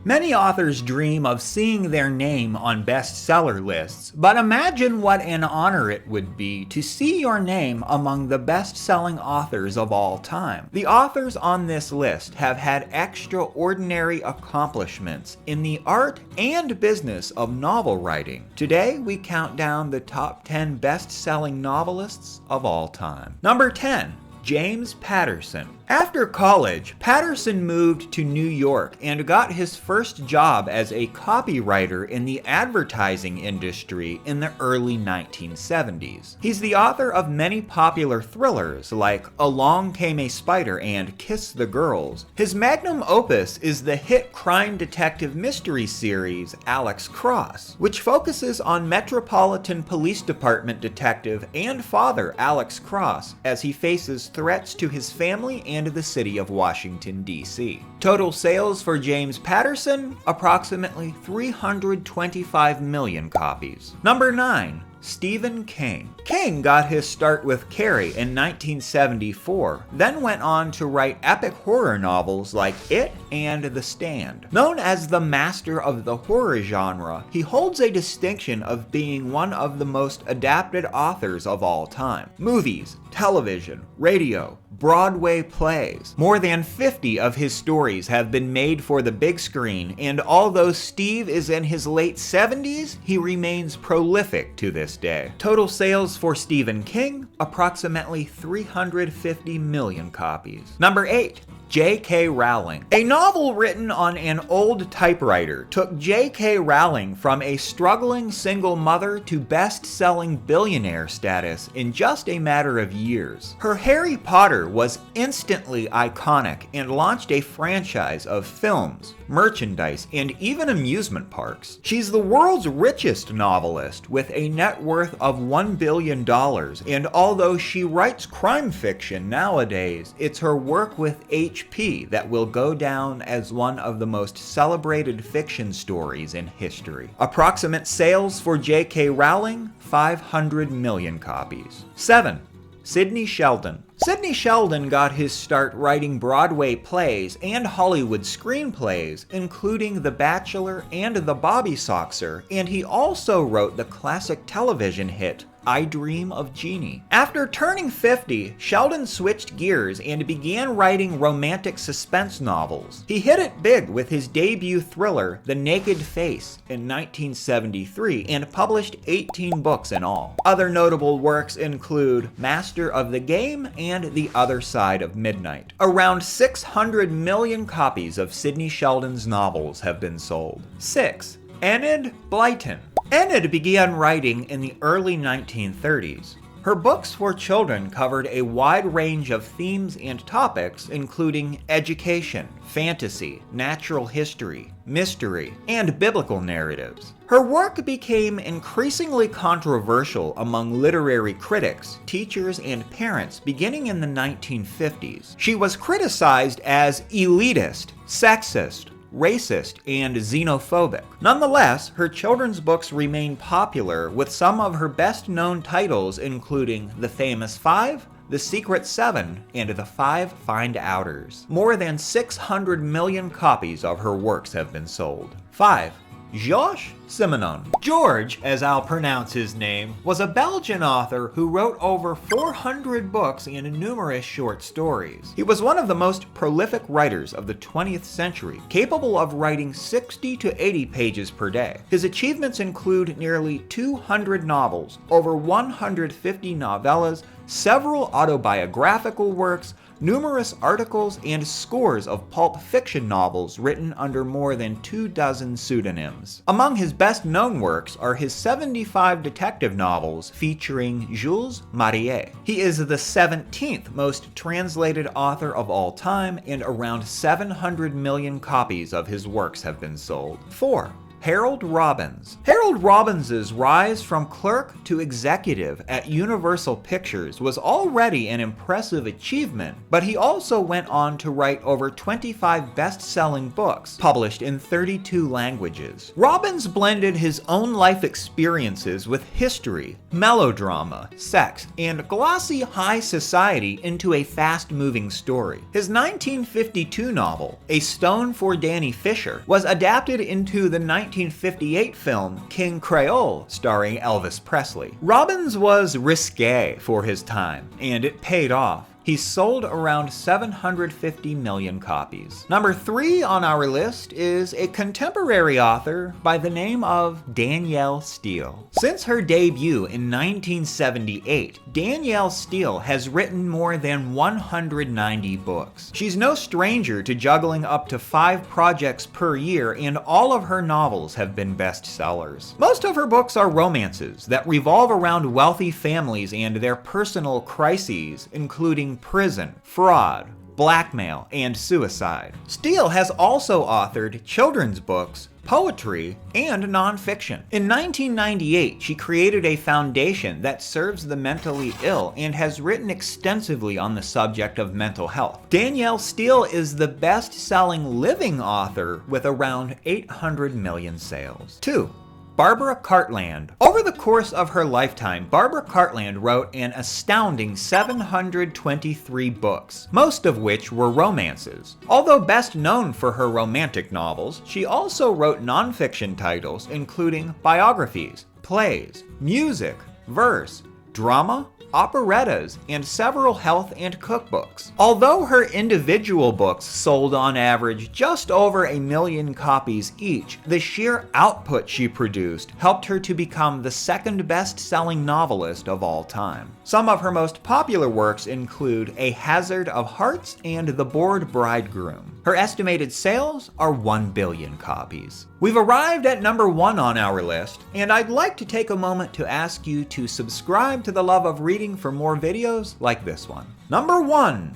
Many authors dream of seeing their name on bestseller lists, but imagine what an honor it would be to see your name among the best-selling authors of all time. The authors on this list have had extraordinary accomplishments in the art and business of novel writing. Today, we count down the top 10 best-selling novelists of all time. Number 10. James Patterson. After college, Patterson moved to New York and got his first job as a copywriter in the advertising industry in the early 1970s. He's the author of many popular thrillers like Along Came a Spider and Kiss the Girls. His magnum opus is the hit crime detective mystery series Alex Cross, which focuses on Metropolitan Police Department detective and father Alex Cross as he faces threats to his family and the city of Washington, D.C. Total sales for James Patterson, approximately 325 million copies. Number 9. Stephen King. King got his start with Carrie in 1974, then went on to write epic horror novels like It and The Stand. Known as the master of the horror genre, he holds a distinction of being one of the most adapted authors of all time. Movies, television, radio, Broadway plays. More than 50 of his stories have been made for the big screen, and although Steve is in his late 70s, he remains prolific to this day. Total sales for Stephen King, approximately 350 million copies. Number 8. J.K. Rowling. A novel written on an old typewriter took J.K. Rowling from a struggling single mother to best-selling billionaire status in just a matter of years. Her Harry Potter was instantly iconic and launched a franchise of films, merchandise, and even amusement parks. She's the world's richest novelist with a net worth of $1 billion, and although she writes crime fiction nowadays, it's her work with H.P. that will go down as one of the most celebrated fiction stories in history. Approximate sales for J.K. Rowling, 500 million copies. 7. Sidney Sheldon. Sidney Sheldon got his start writing Broadway plays and Hollywood screenplays, including The Bachelor and The Bobby Soxer, and he also wrote the classic television hit I Dream of Jeannie. After turning 50, Sheldon switched gears and began writing romantic suspense novels. He hit it big with his debut thriller, The Naked Face, in 1973, and published 18 books in all. Other notable works include Master of the Game and The Other Side of Midnight. Around 600 million copies of Sidney Sheldon's novels have been sold. 6. Enid Blyton. Enid began writing in the early 1930s. Her books for children covered a wide range of themes and topics, including education, fantasy, natural history, mystery, and biblical narratives. Her work became increasingly controversial among literary critics, teachers, and parents beginning in the 1950s. She was criticized as elitist, sexist, racist, and xenophobic. Nonetheless, her children's books remain popular, with some of her best-known titles including The Famous Five, The Secret Seven, and The Five Find Outers. More than 600 million copies of her works have been sold. 5. Georges Simenon. George, as I'll pronounce his name, was a Belgian author who wrote over 400 books and numerous short stories. He was one of the most prolific writers of the 20th century, capable of writing 60 to 80 pages per day. His achievements include nearly 200 novels, over 150 novellas, several autobiographical works, numerous articles, and scores of pulp fiction novels written under more than 24 pseudonyms. Among his best-known works are his 75 detective novels featuring Jules Marier. He is the 17th most translated author of all time, and around 700 million copies of his works have been sold. 4. Harold Robbins. Harold Robbins's rise from clerk to executive at Universal Pictures was already an impressive achievement, but he also went on to write over 25 best-selling books, published in 32 languages. Robbins blended his own life experiences with history, melodrama, sex, and glossy high society into a fast-moving story. His 1952 novel, A Stone for Danny Fisher, was adapted into the 1958 film King Creole, starring Elvis Presley. Robbins was risque for his time, and it paid off. He sold around 750 million copies. Number 3 on our list is a contemporary author by the name of Danielle Steel. Since her debut in 1978, Danielle Steel has written more than 190 books. She's no stranger to juggling up to 5 projects per year, and all of her novels have been bestsellers. Most of her books are romances that revolve around wealthy families and their personal crises, including prison, fraud, blackmail, and suicide. Steel has also authored children's books, poetry, and nonfiction. In 1998, she created a foundation that serves the mentally ill and has written extensively on the subject of mental health. Danielle Steel is the best-selling living author with around 800 million sales. 2. Barbara Cartland. Over the course of her lifetime, Barbara Cartland wrote an astounding 723 books, most of which were romances. Although best known for her romantic novels, she also wrote nonfiction titles including biographies, plays, music, verse, drama, operettas, and several health and cookbooks. Although her individual books sold on average just over 1 million copies each, the sheer output she produced helped her to become the second best-selling novelist of all time. Some of her most popular works include A Hazard of Hearts and The Bored Bridegroom. Her estimated sales are 1 billion copies. We've arrived at number 1 on our list, and I'd like to take a moment to ask you to subscribe to The Love of Reading for more videos like this one. Number 1.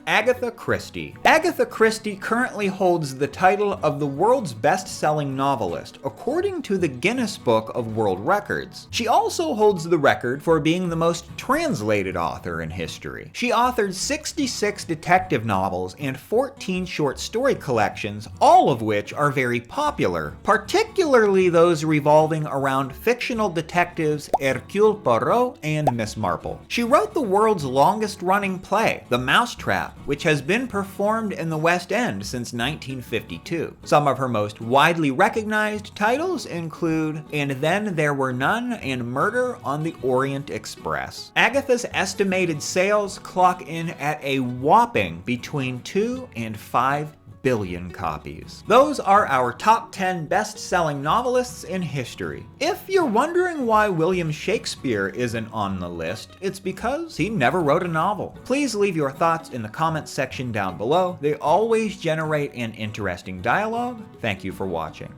Agatha Christie. Agatha Christie currently holds the title of the world's best-selling novelist, according to the Guinness Book of World Records. She also holds the record for being the most translated author in history. She authored 66 detective novels and 14 short story collections, all of which are very popular, particularly those revolving around fictional detectives Hercule Poirot and Miss Marple. She wrote the world's longest-running play, The Mousetrap, which has been performed in the West End since 1952. Some of her most widely recognized titles include And Then There Were None and Murder on the Orient Express. Agatha's estimated sales clock in at a whopping between 2 and 5 billion copies. Those are our top 10 best-selling novelists in history. If you're wondering why William Shakespeare isn't on the list, it's because he never wrote a novel. Please leave your thoughts in the comments section down below. They always generate an interesting dialogue. Thank you for watching.